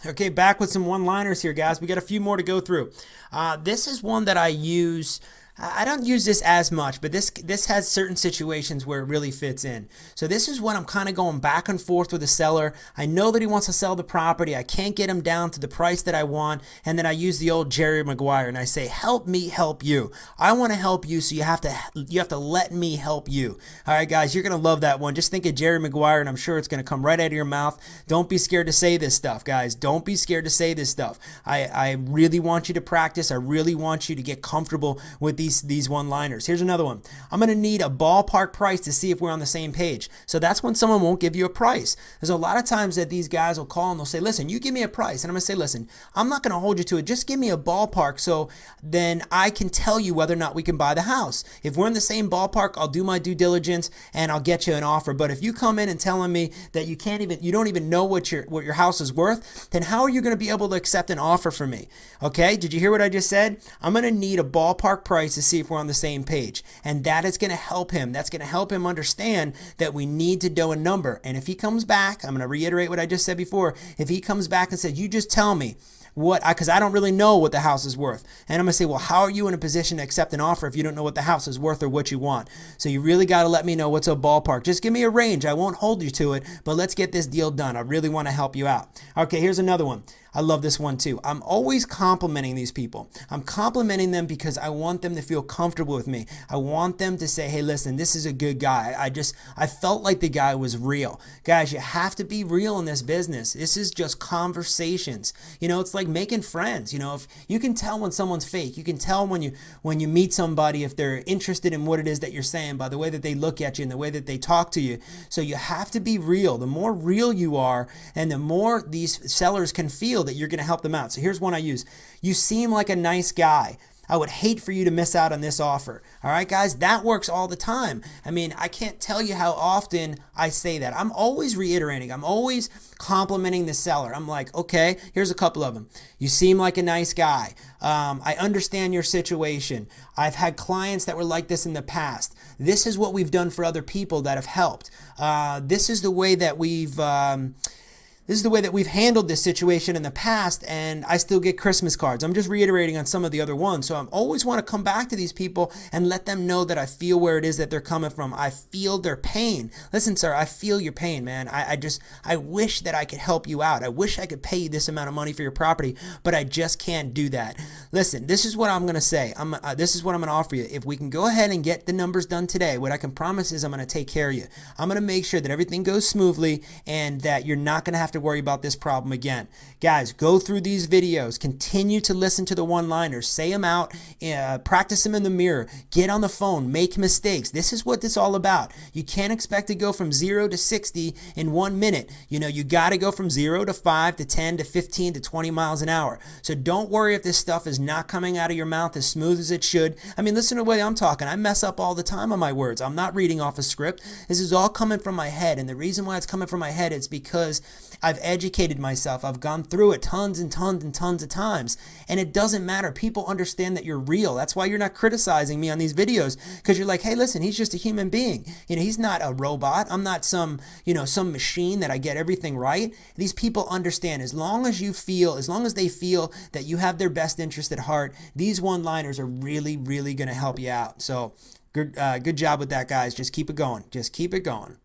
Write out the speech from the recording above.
Okay, back with some one-liners here, guys. We got a few more to go through. This is one that I use. I don't use this as much, but this has certain situations where it really fits in. So this is when I'm kind of going back and forth with the seller. I know that he wants to sell the property. I can't get him down to the price that I want, and then I use the old Jerry Maguire and I say, "Help me help you. I want to help you, so you have to let me help you." All right, guys, you're gonna love that one. Just think of Jerry Maguire, and I'm sure it's gonna come right out of your mouth. Don't be scared to say this stuff, guys. Don't be scared to say this stuff. I really want you to practice. I really want you to get comfortable with these one-liners. Here's another one. I'm going to need a ballpark price to see if we're on the same page. So that's when someone won't give you a price. There's a lot of times that these guys will call and they'll say, "Listen, you give me a price." And I'm going to say, "Listen, I'm not going to hold you to it. Just give me a ballpark so then I can tell you whether or not we can buy the house. If we're in the same ballpark, I'll do my due diligence and I'll get you an offer. But if you come in and telling me that you don't even know what your house is worth, then how are you going to be able to accept an offer from me?" Okay? Did you hear what I just said? I'm going to need a ballpark price to see if we're on the same page, and that is going to help him. That's going to help him understand that we need to know a number. And if he comes back, I'm going to reiterate what I just said before. If he comes back and says, "You just tell me because I don't really know what the house is worth," and I'm going to say, "Well, how are you in a position to accept an offer if you don't know what the house is worth or what you want? So you really got to let me know what's a ballpark. Just give me a range. I won't hold you to it, but let's get this deal done. I really want to help you out." Okay, here's another one. I love this one too. I'm always complimenting these people. I'm complimenting them because I want them to feel comfortable with me. I want them to say, "Hey, listen, this is a good guy. I felt like the guy was real." Guys, you have to be real in this business. This is just conversations. It's like making friends. If you can tell when someone's fake, you can tell when you meet somebody if they're interested in what it is that you're saying by the way that they look at you and the way that they talk to you. So you have to be real. The more real you are, and the more these sellers can feel that you're going to help them out. So here's one I use. "You seem like a nice guy. I would hate for you to miss out on this offer." All right, guys, that works all the time. I mean, I can't tell you how often I say that. I'm always reiterating. I'm always complimenting the seller. I'm like, "Okay, here's a couple of them. You seem like a nice guy. I understand your situation. I've had clients that were like this in the past. This is what we've done for other people that have helped. This is the way that we've handled this situation in the past, and I still get Christmas cards." I'm just reiterating on some of the other ones. So I always want to come back to these people and let them know that I feel where it is that they're coming from. I feel their pain. "Listen, sir, I feel your pain, man. I wish that I could help you out. I wish I could pay you this amount of money for your property, but I just can't do that. Listen, this is what I'm going to say. This is what I'm going to offer you. If we can go ahead and get the numbers done today, what I can promise is I'm going to take care of you. I'm going to make sure that everything goes smoothly and that you're not going to have to worry about this problem again." Guys, go through these videos. Continue to listen to the one-liners. Say them out. Practice them in the mirror. Get on the phone. Make mistakes. This is what it's all about. You can't expect to go from 0 to 60 in 1 minute. You got to go from 0 to 5 to 10 to 15 to 20 miles an hour. So don't worry if this stuff is not coming out of your mouth as smooth as it should. I mean, listen to the way I'm talking. I mess up all the time on my words. I'm not reading off a script. This is all coming from my head. And the reason why it's coming from my head is because I've educated myself. I've gone through it tons and tons and tons of times. And it doesn't matter. People understand that you're real. That's why you're not criticizing me on these videos, because you're like, "Hey, listen, he's just a human being. He's not a robot. I'm not some machine that I get everything right." These people understand. As long as they feel that you have their best interest at heart, these one-liners are really, really going to help you out. So good job with that, guys. Just keep it going. Just keep it going.